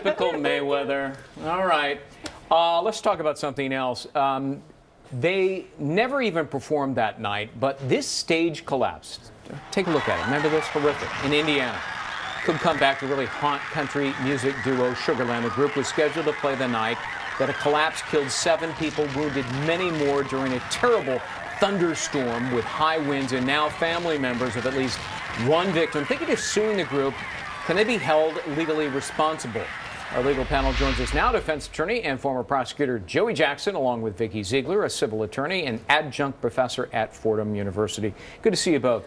Typical Mayweather. All right. Let's talk about something else. They never even performed that night, but this stage collapsed. Take a look at it. Remember this? Horrific. In Indiana. Could come back to really haunt country music duo Sugarland. The group was scheduled to play the night. That a collapse killed 7 people, wounded many more during a terrible thunderstorm with high winds, and now family members of at least one victim thinking of suing the group. Can they be held legally responsible? Our legal panel joins us now, defense attorney and former prosecutor Joey Jackson, along with Vikki Ziegler, a civil attorney and adjunct professor at Fordham University. Good to see you both.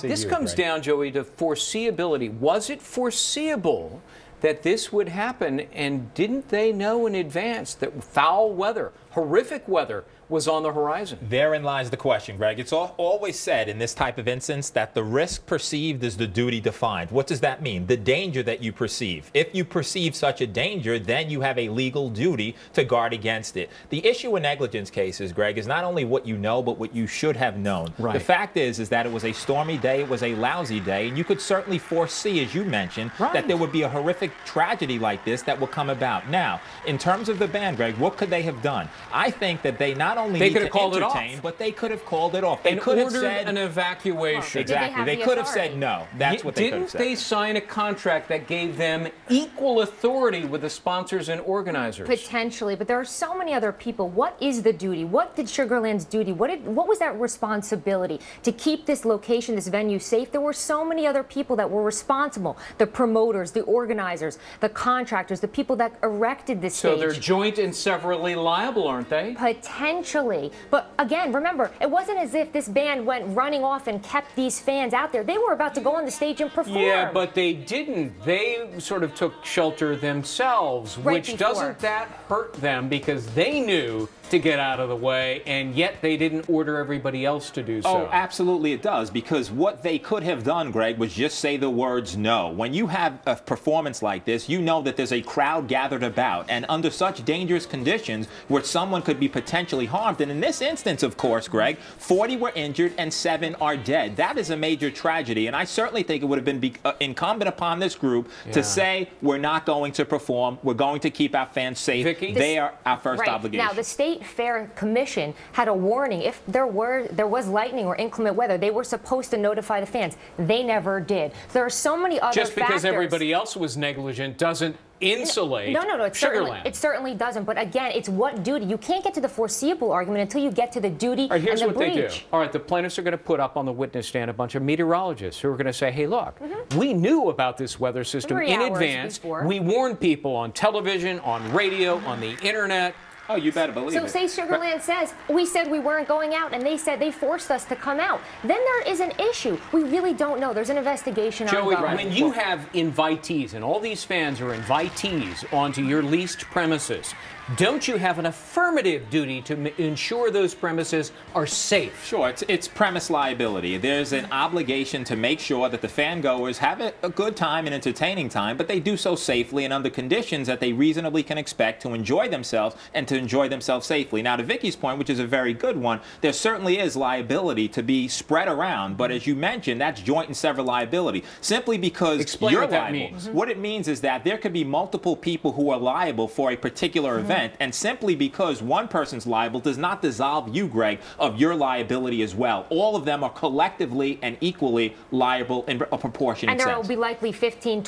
This comes down, Joey, to foreseeability. Was it foreseeable that this would happen, and didn't they know in advance that foul weather, horrific weather, was on the horizon? Therein lies the question, Greg. It's always said in this type of instance that the risk perceived is the duty defined. What does that mean? The danger that you perceive. If you perceive such a danger, then you have a legal duty to guard against it. The issue in negligence cases, Greg, is not only what you know, but what you should have known. Right. The fact is that it was a stormy day, it was a lousy day, and you could certainly foresee, as you mentioned, that there would be a horrific tragedy like this that will come about. Now, in terms of the band, Greg, what could they have done? I think that they not only they need could have to called entertain, it off. but they could have called it off. They and could have ordered said an evacuation. Exactly. They could have said no. That's what they could have said. Didn't they sign a contract that gave them equal authority with the sponsors and organizers? Potentially, but there are so many other people. What is the duty? What did Sugarland's duty? What was that responsibility to keep this location, this venue safe? There were so many other people that were responsible. The promoters, the organizers, the contractors, the people that erected this stage. So they're joint and severally liable, aren't they? Potentially. But again, remember, it wasn't as if this band went running off and kept these fans out there. They were about to go on the stage and perform. Yeah, but they didn't. They sort of took shelter themselves, which doesn't that hurt them because they knew to get out of the way, and yet they didn't order everybody else to do so. Oh, absolutely it does, because what they could have done, Greg, was just say the words no. When you have a performance like this, you know that there's a crowd gathered about, and under such dangerous conditions where someone could be potentially harmed, and in this instance, of course, Greg, 40 were injured and 7 are dead. That is a major tragedy, and I certainly think it would have been incumbent upon this group to say, we're not going to perform, we're going to keep our fans safe. Vikki? They are our first obligation. Now, the State Fair Commission had a warning. If there was lightning or inclement weather, they were supposed to notify the fans. They never did. There are so many other Just because factors. Everybody else was negligent doesn't insulate Sugarland. It certainly doesn't. But again, it's what duty. You can't get to the foreseeable argument until you get to the duty and the breach. Here's what they do. All right, the plaintiffs are going to put up on the witness stand a bunch of meteorologists who are going to say, hey, look, we knew about this weather system in advance. We warned people on television, on radio, on the internet. Oh, you better believe it. So say Sugarland says, we said we weren't going out, and they said they forced us to come out. Then there is an issue. We really don't know. There's an investigation ongoing. Joey, when you have invitees, and all these fans are invitees onto your leased premises, don't you have an affirmative duty to ensure those premises are safe? Sure, it's premise liability. There's an obligation to make sure that the fan-goers have a good time and entertaining time, but they do so safely and under conditions that they reasonably can expect to enjoy themselves and to enjoy themselves safely. Now, to Vikki's point, which is a very good one, there certainly is liability to be spread around, but as you mentioned, that's joint and several liability. Simply because Explain you're what that liable. means. What it means is that there could be multiple people who are liable for a particular event. And simply because one person's liable does not dissolve you, Greg, of your liability as well. All of them are collectively and equally liable in a proportionate sense. And there will be likely 15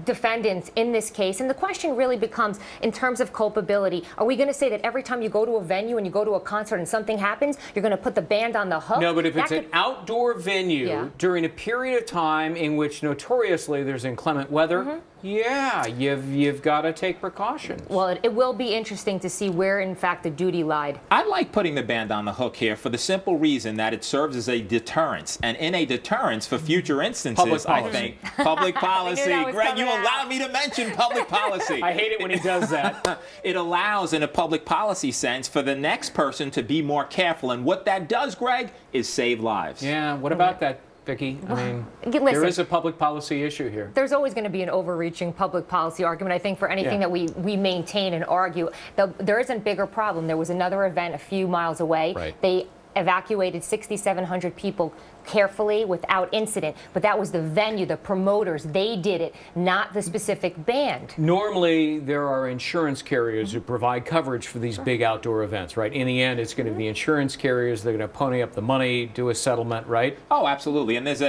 defendants in this case. And the question really becomes, in terms of culpability, are we going to say that every time you go to a venue and you go to a concert and something happens, you're going to put the band on the hook? No, but if it's an outdoor venue during a period of time in which notoriously there's inclement weather, yeah, you've got to take precautions. Well, it will be interesting to see where, in fact, the duty lied. I like putting the band on the hook here for the simple reason that it serves as a deterrence. And in a deterrence for future instances, I think, public policy. Greg, you allowed me to mention public policy. I hate it when he does that. It allows, in a public policy sense, for the next person to be more careful. And what that does, Greg, is save lives. Yeah, what about that, Vikki? I mean, there is a public policy issue here. There's always going to be an overreaching public policy argument, I think, for anything that we maintain and argue. There is a bigger problem. There was another event a few miles away. They evacuated 6,700 people carefully without incident. But that was the venue, the promoters, they did it, not the specific band. Normally, there are insurance carriers who provide coverage for these big outdoor events, right? In the end, it's going to be insurance carriers. They're going to pony up the money, do a settlement, right? Oh, absolutely. And there's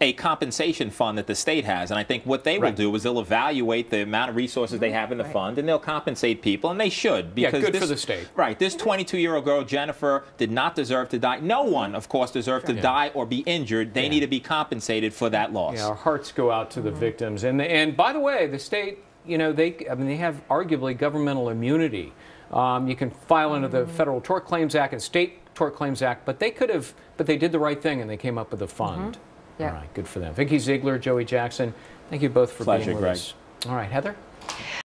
a compensation fund that the state has. And I think what they will do is they'll evaluate the amount of resources they have in the fund, and they'll compensate people, and they should. Because good for the state. Right. This 22-year-old girl, Jennifer, did not deserve to die. No one, of course, deserved to die or be injured. They need to be compensated for that loss. Yeah, our hearts go out to the victims. And by the way, the state, you know, they have arguably governmental immunity. You can file under the Federal Tort Claims Act and State Tort Claims Act, but they did the right thing and they came up with a fund. Yeah. All right, good for them. Vikki Ziegler, Joey Jackson, thank you both for being with us. All right, Heather?